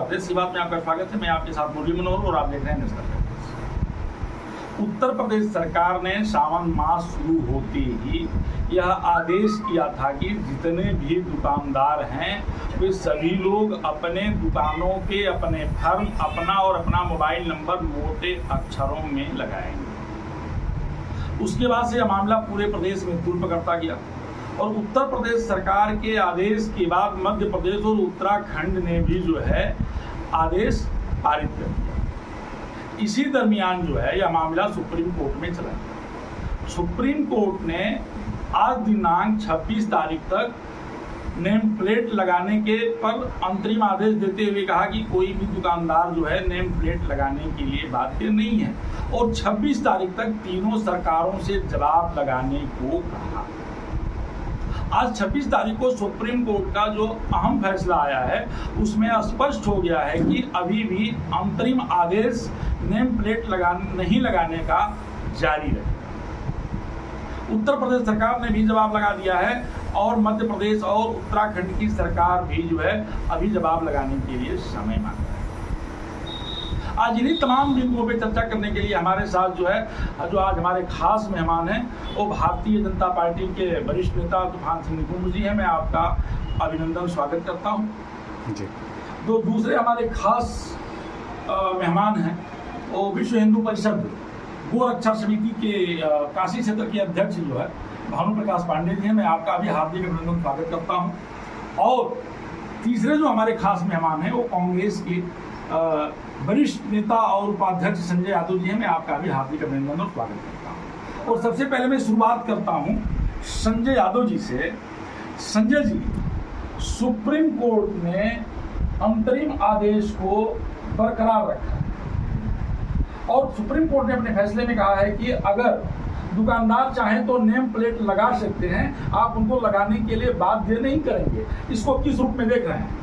प्रदेश की बात में आपका स्वागत है। मैं आपके साथ मुरली मनोहर और आप देख रहे हैं न्यूज़ प्रदेश। उत्तर प्रदेश सरकार ने सावन मास शुरू होते ही यह आदेश किया था कि जितने भी दुकानदार हैं वे सभी लोग अपने दुकानों के अपने फर्म अपना और अपना मोबाइल नंबर मोटे अक्षरों में लगाएंगे। उसके बाद से यह मामला पूरे प्रदेश में तूल पकड़ता गया और उत्तर प्रदेश सरकार के आदेश के बाद मध्य प्रदेश और उत्तराखंड ने भी जो है आदेश पारित कर दिया। इसी दरमियान जो है यह मामला सुप्रीम कोर्ट में चला गया। सुप्रीम कोर्ट ने आज दिनांक 26 तारीख तक नेम प्लेट लगाने के पर अंतरिम आदेश देते हुए कहा कि कोई भी दुकानदार जो है नेम प्लेट लगाने के लिए बाध्य नहीं है और 26 तारीख तक तीनों सरकारों से जवाब लगाने को कहा। आज 26 तारीख को सुप्रीम कोर्ट का जो अहम फैसला आया है उसमें स्पष्ट हो गया है कि अभी भी अंतरिम आदेश नेम प्लेट नहीं लगाने का जारी रहेगा। उत्तर प्रदेश सरकार ने भी जवाब लगा दिया है और मध्य प्रदेश और उत्तराखंड की सरकार भी जो है अभी जवाब लगाने के लिए समय मांग रहा है। आज इन्हीं तमाम बिंदुओं पे चर्चा करने के लिए हमारे साथ जो आज हमारे खास मेहमान हैं वो भारतीय जनता पार्टी के वरिष्ठ नेता तूफान सिंह निकुंज जी हैं। मैं आपका अभिनंदन स्वागत करता हूं जी। तो दूसरे हमारे खास मेहमान हैं वो विश्व हिंदू परिषद गोरक्षा समिति के काशी क्षेत्र के अध्यक्ष जो है भानु प्रकाश पांडे जी हैं। मैं आपका भी हार्दिक अभिनंदन स्वागत करता हूं। और तीसरे जो हमारे खास मेहमान हैं वो कांग्रेस के वरिष्ठ नेता और उपाध्यक्ष संजय यादव जी हैं। मैं आपका भी हार्दिक अभिनंदन और स्वागत करता हूं। और सबसे पहले मैं शुरुआत करता हूं संजय यादव जी से। संजय जी, सुप्रीम कोर्ट ने अंतरिम आदेश को बरकरार रखा और सुप्रीम कोर्ट ने अपने फैसले में कहा है कि अगर दुकानदार चाहें तो नेम प्लेट लगा सकते हैं, आप उनको लगाने के लिए बाध्य नहीं करेंगे। इसको किस रूप में देख रहे हैं?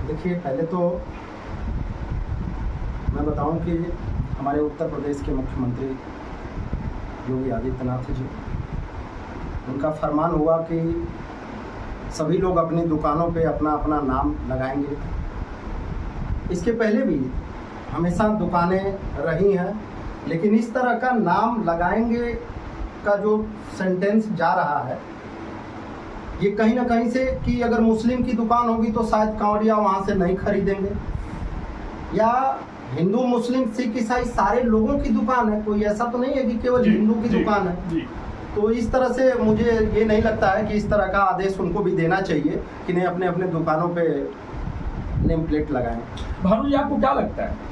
देखिए, पहले तो मैं बताऊं कि हमारे उत्तर प्रदेश के मुख्यमंत्री योगी आदित्यनाथ जी, उनका फरमान हुआ कि सभी लोग अपनी दुकानों पे अपना अपना नाम लगाएंगे। इसके पहले भी हमेशा दुकानें रही हैं, लेकिन इस तरह का नाम लगाएंगे का जो सेंटेंस जा रहा है ये कहीं ना कहीं से कि अगर मुस्लिम की दुकान होगी तो शायद कांवड़िया वहाँ से नहीं खरीदेंगे, या हिंदू मुस्लिम सिख ईसाई सारे लोगों की दुकान है, कोई ऐसा तो नहीं है कि केवल हिंदू की दुकान है। तो इस तरह से मुझे ये नहीं लगता है कि इस तरह का आदेश उनको भी देना चाहिए कि नहीं अपने अपने दुकानों पे नेम प्लेट लगाएं। भानु जी, आपको क्या लगता है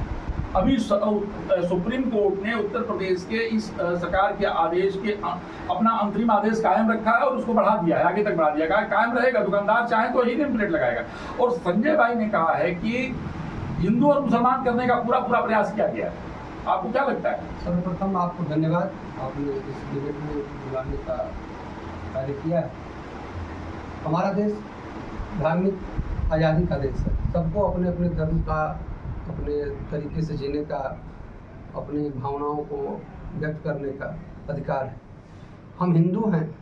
अभी सुप्रीम कोर्ट ने उत्तर प्रदेश के इस सरकार के आदेश के अपना अंतरिम आदेश कायम रखा है और उसको बढ़ा दिया है, आगे तक बढ़ा दिया है, कायम रहेगा, दुकानदार चाहे तो ही नेम प्लेट लगाएगा। और संजय भाई ने कहा है कि हिंदू और मुसलमान करने का पूरा प्रयास किया गया है। आपको क्या लगता है? सर्वप्रथम आपको धन्यवाद, आपने इस डिबेट में बुलाने का कार्य किया है। हमारा देश धार्मिक आज़ादी का देश है, सबको अपने अपने धर्म का अपने तरीके से जीने का, अपनी भावनाओं को व्यक्त करने का अधिकार है। हम हिंदू हैं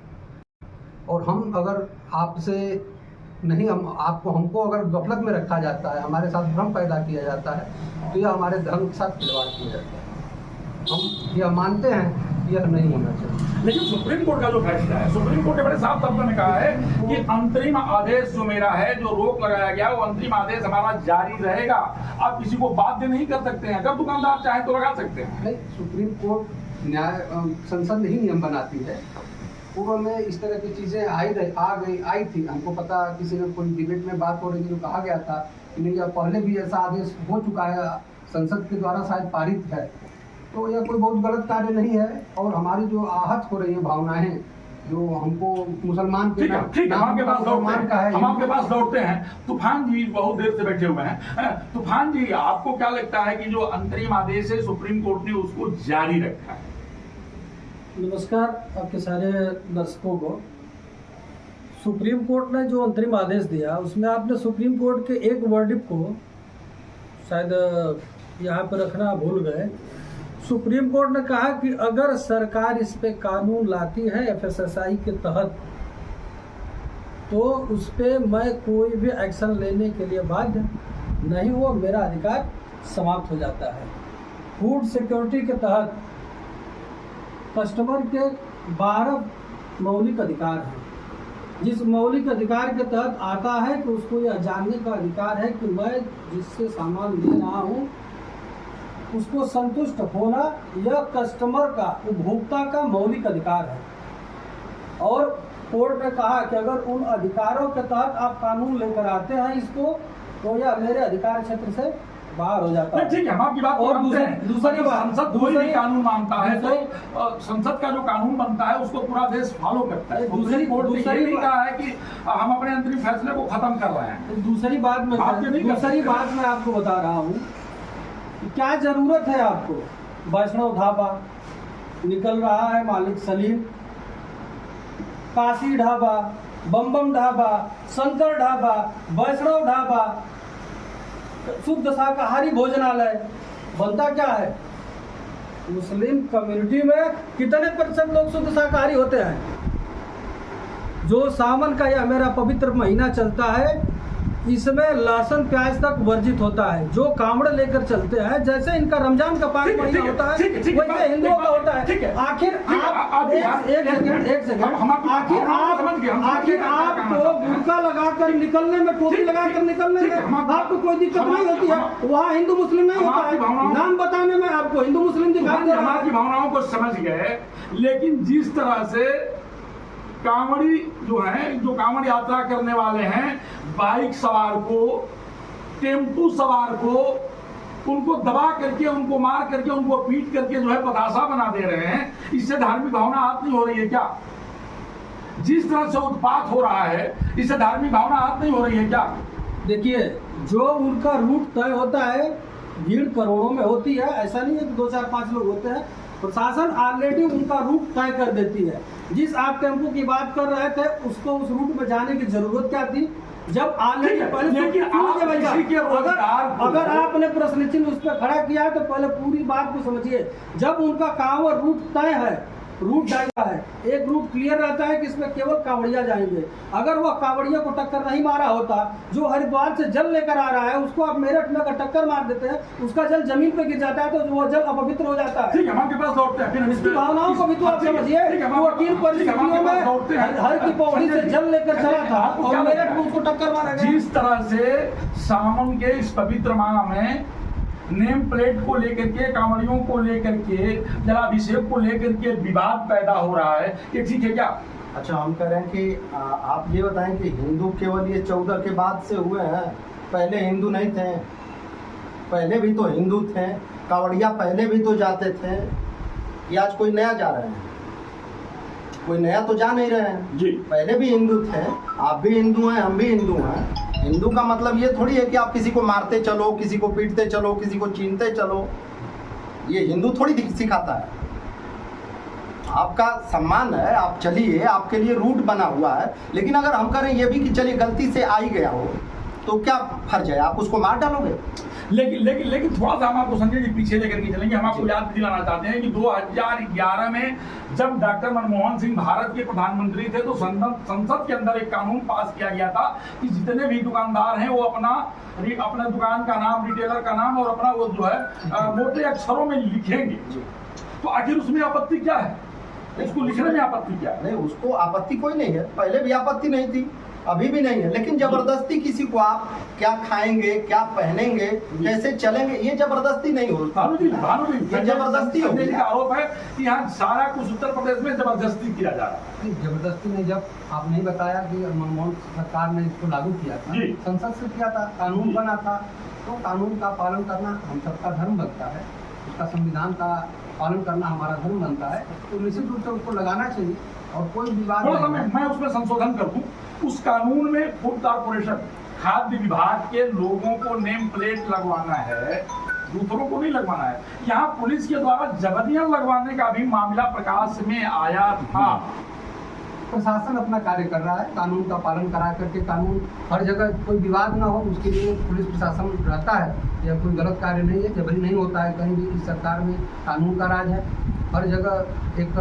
और हम अगर आपसे नहीं हमको अगर गफलत में रखा जाता है, हमारे साथ भ्रम पैदा किया जाता है, तो यह हमारे धर्म के साथ खिलवाड़ किया जाता है। हम यह मानते हैं कि यह नहीं होना चाहिए। लेकिन सुप्रीम कोर्ट का जो फैसला है, सुप्रीम कोर्ट ने बड़े साफ शब्दों में कहा है कि अंतरिम आदेश जो मेरा है, जो रोक लगाया गया, वो अंतरिम आदेश हमारा जारी रहेगा। आप किसी को बाध्य नहीं कर सकते हैं, अगर दुकानदार चाहे तो लगा सकते हैं। नहीं, सुप्रीम कोर्ट न्याय संसद ही नियम बनाती है। पूर्व में इस तरह की चीज़ें आई थी, हमको पता, किसी ने कोई डिबेट में बात हो रही थी जो कहा गया था कि नहीं, या पहले भी ऐसा आदेश हो चुका है, संसद के द्वारा शायद पारित है। तो यह कोई बहुत गलत कार्य नहीं है और हमारी जो आहत हो रही है भावनाएं, जो हमको मुसलमान के नाम हम आपके पास लौटते हैं। तूफान जी बहुत देर से बैठे हुए हैं। तूफान जी, आपको क्या लगता है कि जो अंतरिम आदेश है सुप्रीम कोर्ट ने उसको जारी रखा है? नमस्कार आपके सारे दर्शकों को। सुप्रीम कोर्ट ने जो अंतरिम आदेश दिया उसमें आपने सुप्रीम कोर्ट के एक वर्डिक्ट को शायद यहाँ पर रखना भूल गए। सुप्रीम कोर्ट ने कहा कि अगर सरकार इस पे कानून लाती है एफएसएसआई के तहत तो उस पर मैं कोई भी एक्शन लेने के लिए बाध्य नहीं वो मेरा अधिकार समाप्त हो जाता है। फूड सिक्योरिटी के तहत कस्टमर के 12 मौलिक अधिकार हैं। जिस मौलिक अधिकार के तहत आता है कि उसको यह जानने का अधिकार है कि मैं जिससे सामान ले रहा हूँ उसको संतुष्ट होना, यह कस्टमर का, उपभोक्ता का मौलिक अधिकार है। और कोर्ट ने कहा कि अगर उन अधिकारों के तहत आप कानून लेकर आते हैं इसको, तो यह मेरे अधिकार क्षेत्र से बाहर हो जाता है। ठीक है, हम आपकी बात को और मानते हैं। दूसरी बात, संसद कोई भी कानून मानता है तो संसद का जो कानून बनता है उसको पूरा देश फॉलो करता है। दूसरी कोर्ट ने ये नहीं कहा है कि हम अपने अंतरिम फैसले को खत्म कर रहे हैं। दूसरी बात मैं आपको बता रहा हूँ कि क्या जरूरत है आपको। वैष्णव ढाबा निकल रहा है, मालिक सलीम, काशी ढाबा, बम ढाबा, शंकर ढाबा, वैष्णव ढाबा, शुद्ध शाकाहारी भोजनालय, बनता क्या है? मुस्लिम कम्युनिटी में कितने % लोग शुद्ध शाकाहारी होते हैं? जो सावन का यह मेरा पवित्र महीना चलता है, इसमें लहसुन प्याज तक वर्जित होता है। जो कांवड़ लेकर चलते हैं, जैसे इनका रमजान का पाक महीना होता है वैसे हिंदुओं का होता है। आखिर आप एक सेकंड आखिर आपको बुर्का लगाकर निकलने में, टोपी लगाकर निकलने में आपको कोई दिक्कत नहीं होती है? वहाँ हिंदू मुस्लिम नहीं होता है। नाम बताने में आपको हिंदू मुस्लिम दिखाई दे रहा है। हमारी भावनाओं को समझ गए, लेकिन जिस तरह से कांवड़ी जो है, जो कांवड़ यात्रा करने वाले हैं, बाइक सवार को, टेम्पू सवार को, उनको दबा करके, उनको मार करके, उनको पीट करके जो है पतासा बना दे रहे हैं, इससे धार्मिक भावना आहत नहीं हो रही है क्या? जिस तरह से उत्पात हो रहा है, इससे धार्मिक भावना आहत नहीं हो रही है क्या? देखिए, जो उनका रूट तय होता है, भीड़ करोड़ों में होती है, ऐसा नहीं है कि 2, 4, 5 लोग होते हैं। प्रशासन ऑलरेडी उनका रूट तय कर देती है। जिस आप टेम्पो की बात कर रहे थे, उसको उस रूट में जाने की जरूरत क्या थी? जब ऑलरेडी अगर आपने प्रश्न चिन्ह उस पर खड़ा किया है तो पहले पूरी बात को समझिए। जब उनका कांवड़ रूट तय है, रूट डाला है, एक रूट क्लियर रहता है कि इसमें केवल कांवड़िया जाएंगे। अगर वह कांवड़िया को टक्कर नहीं मारा होता, जो हरिद्वार से जल लेकर आ रहा है उसको आप मेरठ में अगर टक्कर मार देते हैं, उसका जल जमीन पे गिर जाता है तो वो जल अपवित्र हो जाता है। ठीक है, हम आपके पास लौटते हैं, फिर इसकी भावनाओं को भी तो आप समझिए। वो 3 परिस्थितियों में हर की पौड़ी से जल लेकर चला था और मेरठ में उसको टक्कर मारा गया। जिस तरह से सावन के इस पवित्र माह में नेम प्लेट को लेकर के, कांवड़ियों को लेकर के, जलाभिषेक को लेकर के विवाद पैदा हो रहा है, ये ठीक है क्या? अच्छा, हम कह रहे हैं कि आप ये बताएं कि हिंदू केवल ये 14 के बाद से हुए हैं, पहले हिंदू नहीं थे? पहले भी तो हिंदू थे, कांवड़िया पहले भी तो जाते थे। ये आज कोई नया जा रहे हैं? कोई नया तो जा नहीं रहे हैं जी। पहले भी हिंदू थे, आप भी हिंदू हैं, हम भी हिंदू हैं। हिंदू का मतलब ये थोड़ी है कि आप किसी को मारते चलो, किसी को पीटते चलो, किसी को छीनते चलो। ये हिंदू थोड़ी सिखाता है। आपका सम्मान है, आप चलिए, आपके लिए रूट बना हुआ है। लेकिन अगर हम करें ये भी कि चलिए गलती से आ ही गया हो, तो क्या फर्ज है? आप उसको मार डालोगे? लेकिन थोड़ा सा हम आपको संजय जी पीछे लेकर के चलेंगे। हम आपको याद दिलाना चाहते हैं कि 2011 में जब डॉक्टर मनमोहन सिंह भारत के प्रधानमंत्री थे, तो संसद के अंदर एक कानून पास किया गया था कि जितने भी दुकानदार हैं वो अपना दुकान का नाम, रिटेलर का नाम और अपना वो जो है मोटे अक्षरों में लिखेंगे। तो आखिर उसमें आपत्ति क्या है? उसको लिखने में आपत्ति क्या है? नहीं, उसको आपत्ति कोई नहीं है। पहले भी आपत्ति नहीं थी, अभी भी नहीं है। लेकिन जबरदस्ती किसी को आप क्या खाएंगे, क्या पहनेंगे, कैसे चलेंगे, ये जबरदस्ती नहीं होता। ये जबरदस्ती हो गई। आरोप है कि यहाँ सारा कुछ उत्तर प्रदेश में जबरदस्ती किया जा रहा है। जबरदस्ती नहीं, जब आपने बताया कि मनमोहन सरकार ने इसको लागू किया था, संसद से किया था, कानून बना था, तो कानून का पालन करना हम सबका धर्म बनता है। उसका संविधान का पालन करना हमारा धर्म बनता है। तो निश्चित रूप से उसको लगाना चाहिए और कोई विवाद नहीं। मैं उसमें संशोधन कर दूं। उस कानून में फूड कॉर्पोरेशन, खाद्य विभाग के लोगों को नेम प्लेट लगवाना है, दूसरों को नहीं लगवाना है। यहाँ पुलिस के द्वारा जबरदस्ती लगवाने का भी मामला प्रकाश में आया था। प्रशासन अपना कार्य कर रहा है, कानून का पालन करा करके, कानून हर जगह कोई विवाद ना हो उसके लिए पुलिस प्रशासन रहता है। यह कोई गलत कार्य नहीं है, जबरी नहीं होता है कहीं भी। इस सरकार में कानून का राज है। हर जगह एक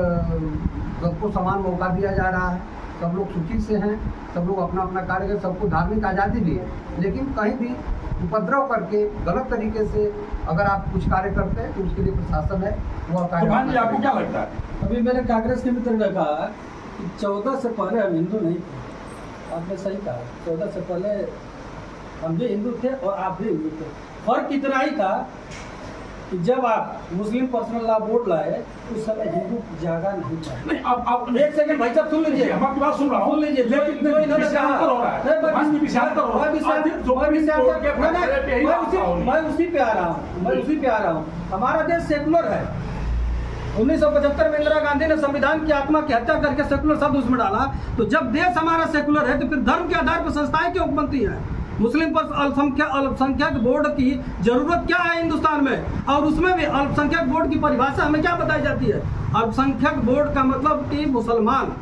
सबको समान मौका दिया जा रहा है, सब लोग सुखी से हैं, सब लोग अपना अपना कार्य कर, सबको धार्मिक आज़ादी भी है। लेकिन कहीं भी उपद्रव करके गलत तरीके से अगर आप कुछ कार्य करते हैं तो उसके लिए प्रशासन है वो कार्य। जी, आपको क्या लगता है? अभी मैंने कांग्रेस के मित्र ने कहा कि 14 से पहले हम हिंदू नहीं थे। आपने सही कहा, 14 से पहले हम भी हिंदू थे और आप भी हिंदू थे। फर्क इतना ही था कि जब आप मुस्लिम पर्सनल लॉ बोर्ड लाए उस समय हिंदू जगह नहीं था। नहीं, अब एक सेकंड भाई साहब सुन लीजिए, हम आपकी बात सुन रहा हूँ, सुन लीजिए। लेकिन जो इन्होंने कहा मैं उसी पे आ रहा हूँ। हमारा देश सेकुलर है। 1975 में इंदिरा गांधी ने संविधान की आत्मा की हत्या करके सेकुलर शब्द उसमें डाला। तो जब देश हमारा सेकुलर है तो फिर धर्म के आधार पर संस्थाएं क्यों बनती है? मुस्लिम पर अल्पसंख्यक बोर्ड की जरूरत क्या है हिंदुस्तान में? और उसमें भी अल्पसंख्यक बोर्ड की परिभाषा हमें क्या बताई जाती है? अल्पसंख्यक बोर्ड का मतलब कि मुसलमान।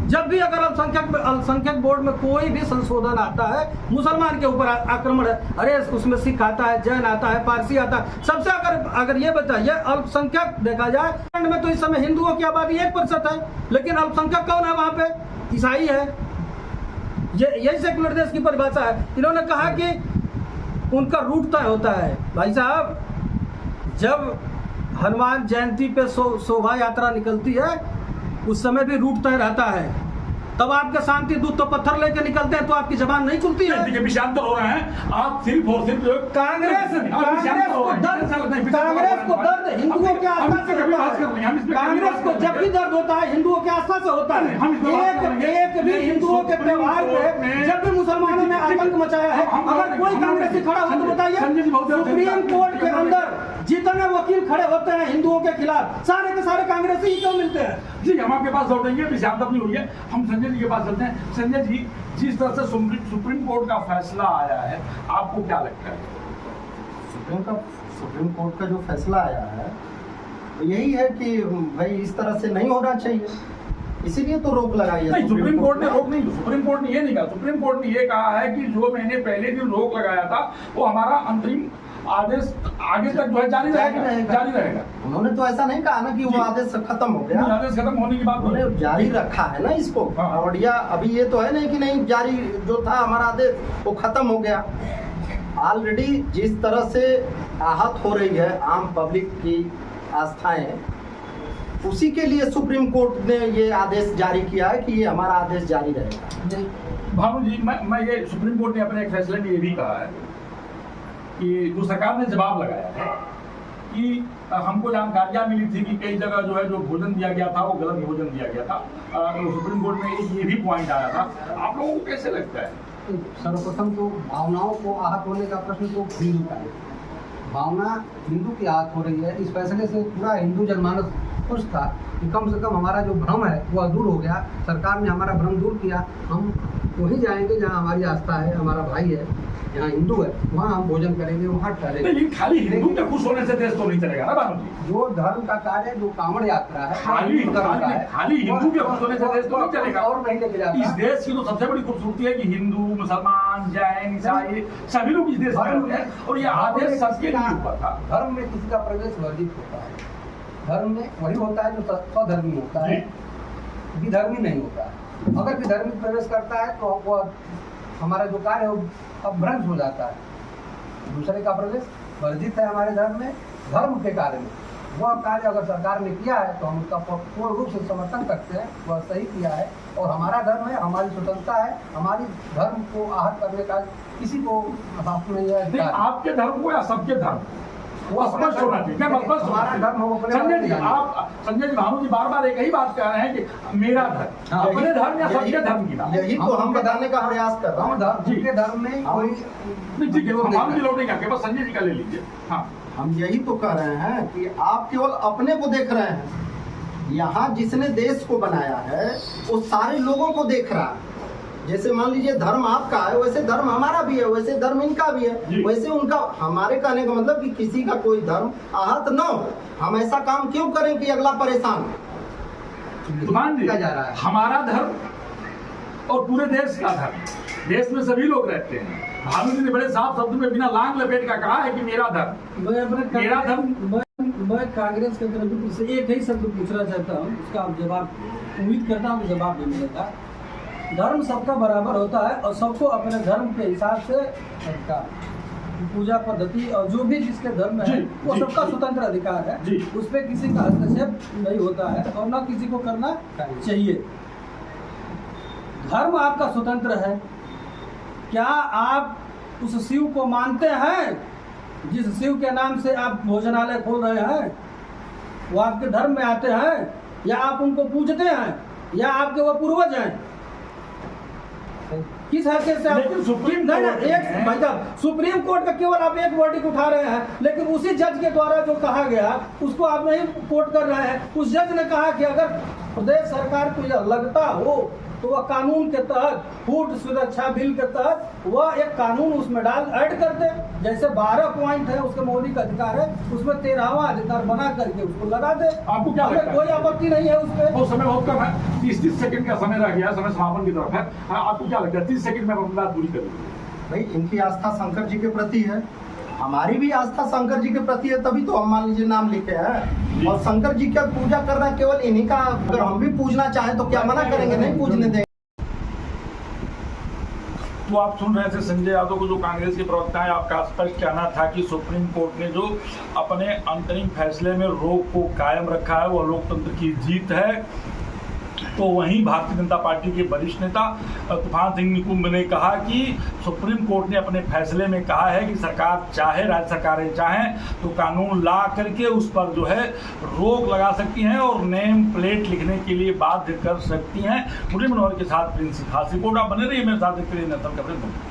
जब भी अगर अल्पसंख्यक बोर्ड में कोई भी संशोधन आता है, मुसलमान के ऊपर आक्रमण है। अरे उसमें सिख आता है, जैन आता है, पारसी आता है। सबसे अगर ये बताइए अल्पसंख्यक देखा जाए में तो इस समय हिंदुओं की आबादी 1% है, लेकिन अल्पसंख्यक कौन है वहाँ पे? ईसाई है। यही सेकुलर देश की परिभाषा है। इन्होंने कहा कि उनका रूट तय होता है। भाई साहब, जब हनुमान जयंती पे शोभा यात्रा निकलती है उस समय भी रूट तय रहता है। तब आपके शांति दूत तो पत्थर लेके निकलते हैं तो आपकी जबान नहीं खुलती है। देखिए विषांतर हो रहे हैं आप सिर्फ और सिर्फ कांग्रेस को दर्द हिंदुओं के आस्था से होता है। कांग्रेस को जब भी दर्द होता है हिंदुओं के आस्था से होता है। एक भी हिंदुओं के त्योहार पे जब भी मुसलमानों ने आतंक मचाया है, अगर कोई कांग्रेसी खड़ा हो तो बताइए। सुप्रीम कोर्ट के अंदर जितने वकील खड़े होते हैं हिंदुओं के खिलाफ, सारे के सारे कांग्रेसी ही क्यों मिलते हैं? जी, हम आपके पास लौटेंगे, विषांतर नहीं हुई है। हम संजय जी के पास चलते हैं। संजय जी, जिस तरह से सुप्रीम कोर्ट का फैसला आया है, आपको क्या लगता है? सुप्रीम कोर्ट का जो फैसला आया है तो यही है कि भाई इस तरह से नहीं होना चाहिए, इसीलिए तो रोक लगाई है। नहीं, सुप्रीम कोर्ट ने रोक नहीं, सुप्रीम कोर्ट ने ये नहीं कहा। सुप्रीम कोर्ट ने ये कहा है कि जो मैंने पहले दिन रोक लगाया था वो हमारा अंतरिम आदेश आगे तक जो है जारी रहेगा। उन्होंने तो ऐसा नहीं कहा ना कि वो आदेश खत्म हो गया। आदेश खत्म होने की बात उन्होंने जारी रखा है ना इसको। बढ़िया, अभी ये तो है नहीं कि नहीं जारी जो था हमारा आदेश वो खत्म हो गया। ऑलरेडी जिस तरह से आहत हो रही है आम पब्लिक की आस्थाएं, उसी के लिए सुप्रीम कोर्ट ने ये आदेश जारी किया है कि ये हमारा आदेश जारी रहेगा। भानु जी, मैं ये सुप्रीम कोर्ट ने अपने एक फैसले में ये भी कहा है कि जो सरकार ने जवाब लगाया है कि हमको जानकारियां मिली थी कि कई जगह जो है जो भोजन दिया गया था वो गलत भोजन दिया गया था। तो सुप्रीम कोर्ट में ये भी पॉइंट आया था। आप लोगों को कैसे लगता है? सर्वप्रथम तो भावनाओं को आहत होने का प्रश्न तो हिंदू का है। भावना हिंदू की आहत हो रही है। इस फैसले से पूरा हिंदू जनमानस खुश था कि कम से कम हमारा जो भ्रम है वो दूर हो गया। सरकार ने हमारा भ्रम दूर किया। हम वहीं जाएंगे जहाँ हमारी आस्था है, हमारा भाई है, जहाँ हिंदू है वहाँ हम भोजन करेंगे, वहाँ ठहरेंगे। लेकिन खाली हिंदू के खुश होने से देश तो नहीं चलेगा ना भानु जी। जो धर्म का कार्य, जो कांवड़ यात्रा है, खाली हिंदू के खुश होने से देश तो नहीं चलेगा। और नहीं लेके जाता। इस देश की तो सबसे बड़ी खूबसूरती है कि हिंदू, मुसलमान, जैन, ईसाई सभी लोग इस देश में रहते हैं और ये आदेश सबके लिए हुआ था। धर्म में किसी का प्रवेश वर्जित होता है। धर्म में वही होता है जो स्वधर्मी होता है, विधर्मी नहीं होता है। अगर विधर्मी प्रवेश करता है तो वो हमारा जो कार्य है वो अपभ्रंश हो जाता है। दूसरे का प्रवेश वर्जित है हमारे धर्म में। धर्म के कार्य में वह कार्य अगर सरकार ने किया है तो हम उसका पूर्ण रूप से समर्थन करते हैं, वह सही किया है और हमारा धर्म है, हमारी स्वतंत्रता है। हमारी धर्म को आहत करने का किसी को हाथ में यह आपके धर्म को या सबके धर्म वो स्पष्ट होना चाहिए। हमारा धर्म हो। संजय जी, आप संजय जी, भानु जी बार एक ही बात कह रहे हैं कि मेरा धर्म, अपने धर्म या सबके धर्म की बात। यही तो हम बताने का प्रयास कर रहे हैं। के धर्म में कोई ठीक है, भानु जी लौटेंगे आपके पास, संजय जी का ले लीजिए। हाँ, हम यही तो कह रहे हैं कि आप केवल अपने को देख रहे हैं। यहाँ जिसने देश को बनाया है वो सारे लोगों को देख रहा है। जैसे मान लीजिए धर्म आपका है, वैसे धर्म हमारा भी है, वैसे धर्म इनका भी है, वैसे उनका। हमारे कहने का मतलब कि किसी का कोई धर्म आहत न हो। हम ऐसा काम क्यों करें कि अगला परेशान हो? जा रहा है हमारा धर्म और पूरे देश का धर्म, देश में सभी लोग रहते हैं। भानु जी ने बड़े साफ शब्द में बिना लांग लपेट का कहा है कि मेरा धर्म, मेरा धर्म। मैं कांग्रेस के तरफ से एक ही शब्द पूछना चाहता हूँ, उसका आप जवाब उम्मीद करता हूँ जवाब भी मिलेगा। धर्म सबका बराबर होता है और सबको अपने धर्म के हिसाब से सबका पूजा पद्धति और जो भी जिसके धर्म में है वो सबका स्वतंत्र अधिकार है, उस पर किसी का हस्तक्षेप नहीं होता है और ना किसी को करना चाहिए। धर्म आपका स्वतंत्र है। क्या आप उस शिव को मानते हैं जिस शिव के नाम से आप भोजनालय खोल रहे हैं? वो आपके धर्म में आते हैं या आप उनको पूजते हैं या आपके वो पूर्वज हैं? किस हैसियत से आप सुप्रीम सुप्रीम कोर्ट का केवल आप एक वर्डिक्ट उठा रहे हैं, लेकिन उसी जज के द्वारा जो कहा गया उसको आप नहीं कोर्ट कर रहे हैं। उस जज ने कहा कि अगर प्रदेश सरकार को यह लगता हो तो वह कानून के तहत फूड सुरक्षा बिल के तहत वह एक कानून उसमें ऐड कर दे। जैसे 12 पॉइंट है उसके मौलिक अधिकार है, उसमें 13वां अधिकार बना करके उसको लगा दे। आपको क्या लगता है? कोई आपत्ति नहीं है उस पर। वो समय बहुत कम है, 30 सेकंड का समय रह गया, समय समापन की तरफ है। आपको क्या लगता है 30 सेकंड में हम बात पूरी करेंगे? भाई इनकी आस्था शंकर जी के प्रति है, हमारी भी आस्था शंकर जी के प्रति है, तभी तो हम मान लीजिए नाम लिखे हैं। और शंकर जी का पूजा करना केवल इन्हीं का, अगर हम भी पूजना चाहें तो क्या मना करेंगे? नहीं पूजने देंगे। तो आप सुन रहे थे संजय यादव को, जो कांग्रेस के प्रवक्ता है। आपका स्पष्ट कहना था कि सुप्रीम कोर्ट ने जो अपने अंतरिम फैसले में रोक को कायम रखा है वो लोकतंत्र की जीत है। तो वहीं भारतीय जनता पार्टी के वरिष्ठ नेता तूफान सिंह निकुंभ ने कहा कि सुप्रीम कोर्ट ने अपने फैसले में कहा है कि सरकार चाहे, राज्य सरकारें चाहें तो कानून ला करके उस पर जो है रोक लगा सकती हैं और नेम प्लेट लिखने के लिए बाध्य कर सकती हैं। मुरली मनोहर के साथ प्रिंस खास रिपोर्ट। आप बने रहिए मेरे साथ, देखते रहिए नेशनल खबरें।